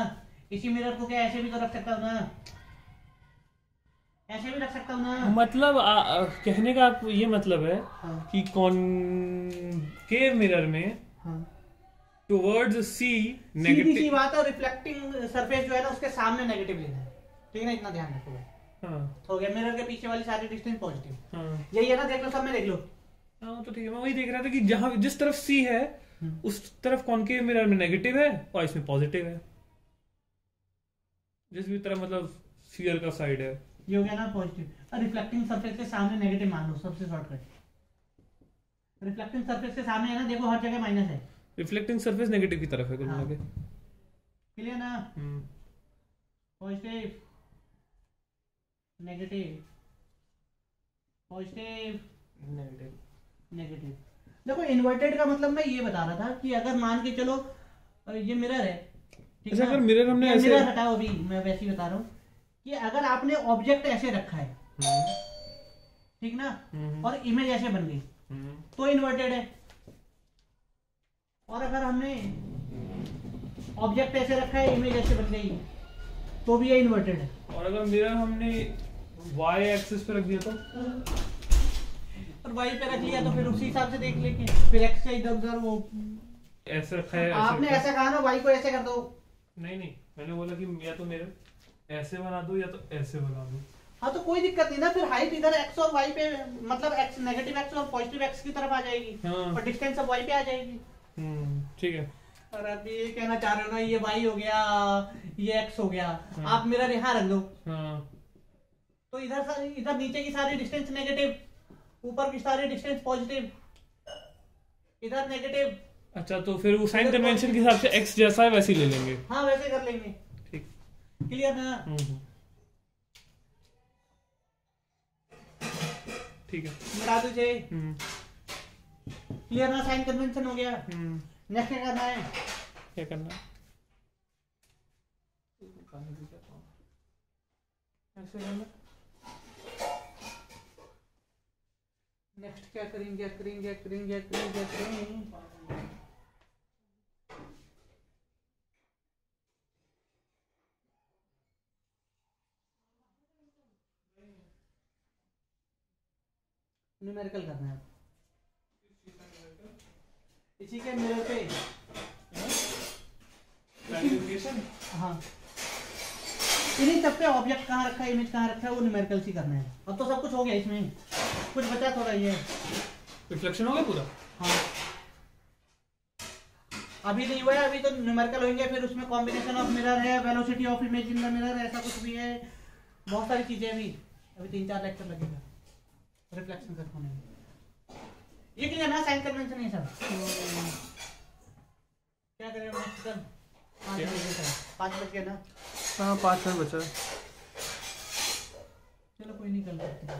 इसी मिरर को क्या ऐसे भी तो रख सकता हूँ ना, ऐसे भी रख सकता हूँ ना। मतलब कहने का आप ये मतलब है कि कॉनकेव मिरर में टुवर्ड्स सी नेगेटिव, सीधी सी बात है। रिफ्लेक्टिंग सरफेस जो है ना, उसके सामने नेगेटिव लेना है, ठीक है ना, इतना ध्यान रखोगे। हो गया। मिरर के पीछे वाली सारी डिस्टेंस पॉजिटिव, यही है ना, देख लो, सब में देख लो। हाँ, तो ठीक है, मैं वही देख रहा था कि जहां जिस तरफ सी है उस तरफ कॉनकेव मिरर में नेगेटिव है और इसमें पॉजिटिव है, जिस भी तरफ मतलब स्फीयर का साइड है। ये हो गया ना पॉजिटिव। और रिफ्लेक्टिंग सरफेस के सामने नेगेटिव मान लो, सबसे शॉर्टकट। रिफ्लेक्टिंग सरफेस के सामने है ना, देखो हर जगह माइनस है। रिफ्लेक्टिंग सरफेस नेगेटिव की तरफ है कुल मिला के। क्लियर ना। Positive negative positive negative. देखो, इन्वर्टेड का मतलब मैं ये बता रहा था कि अगर मान के चलो ये मिरर है, ठीक है, अगर मिरर हमने ऐसे, मिरर हटाओ, अभी मैं वैसे ही बता रहा हूँ कि अगर आपने ऑब्जेक्ट ऐसे रखा है, ठीक ना, और इमेज ऐसे बन गई तो इन्वर्टेड है। और अगर हमने ऑब्जेक्ट ऐसे रखा है, इमेज ऐसे बन गई तो भी ये इन्वर्टेड है। और अगर मिरर हमने y एक्सिस पे रख दिया तो, और y पे रख लिया तो फिर उसी हिसाब से देख लेंगे, फिर x से इधर उधर वो ऐसे रखा है। आपने ऐसा कहा ना, y को ऐसे कर दो। नहीं, मैंने बोला कि या तो मिरर ऐसे बना दो या तो ऐसे बना दो। हाँ, तो कोई दिक्कत नहीं ना, फिर हाइट इधर x और y पे, मतलब x नेगेटिव x और पॉजिटिव x की तरफ आ जाएगी। हाँ। और डिस्टेंस अब y पे आ जाएगी। ठीक है। और आप ये कहना चाह रहे हो ना, ये y हो गया, ये x हो गया। हाँ। आप मिरर यहाँ रख दो। हाँ। तो इधर नीचे की सारी डिस्टेंस नेगेटिव, ऊपर की सारी डिस्टेंस पॉजिटिव, इधर नेगेटिव। अच्छा, तो फिर वो साइन कन्वेंशन के हिसाब से x जैसा है वैसे ही ले लेंगे। हाँ, वैसे कर लेंगे। ठीक, क्लियर ना। ठीक है, मिटा दो इसे। क्लियर ना, साइन कन्वेंशन हो गया। नेक्स्ट क्या करना है? क्या करना है? नेक्स्ट क्या करेंगे? करेंगे न्यूमेरिकल करना है इसी के मिरर पे। हाँ, इन्हीं सब पे ऑब्जेक्ट कहाँ रखा है, इमेज कहाँ रखा है, वो न्यूमेरिकल सी करना है। अब तो सब कुछ हो गया, इसमें कुछ बचा थोड़ा ये रिफ्लेक्शन हो गया पूरा। हाँ, अभी नहीं हुआ है, अभी तो न्यूमेरिकल होंगे, फिर उसमें कॉम्बिनेशन ऑफ मिरर है, velocity of image in the mirror, ऐसा कुछ भी है, बहुत सारी चीजें। अभी 3-4 लेक्चर लगेगा रिफ्लेक्शन कर होने में। ये क्लियर ना, साइन कन्वेंशन है सब। क्या करें नेक्स्ट कल? 5 बज गए ना? हाँ, 5 मिनट बचा। चलो कोई नहीं, कल करते हैं।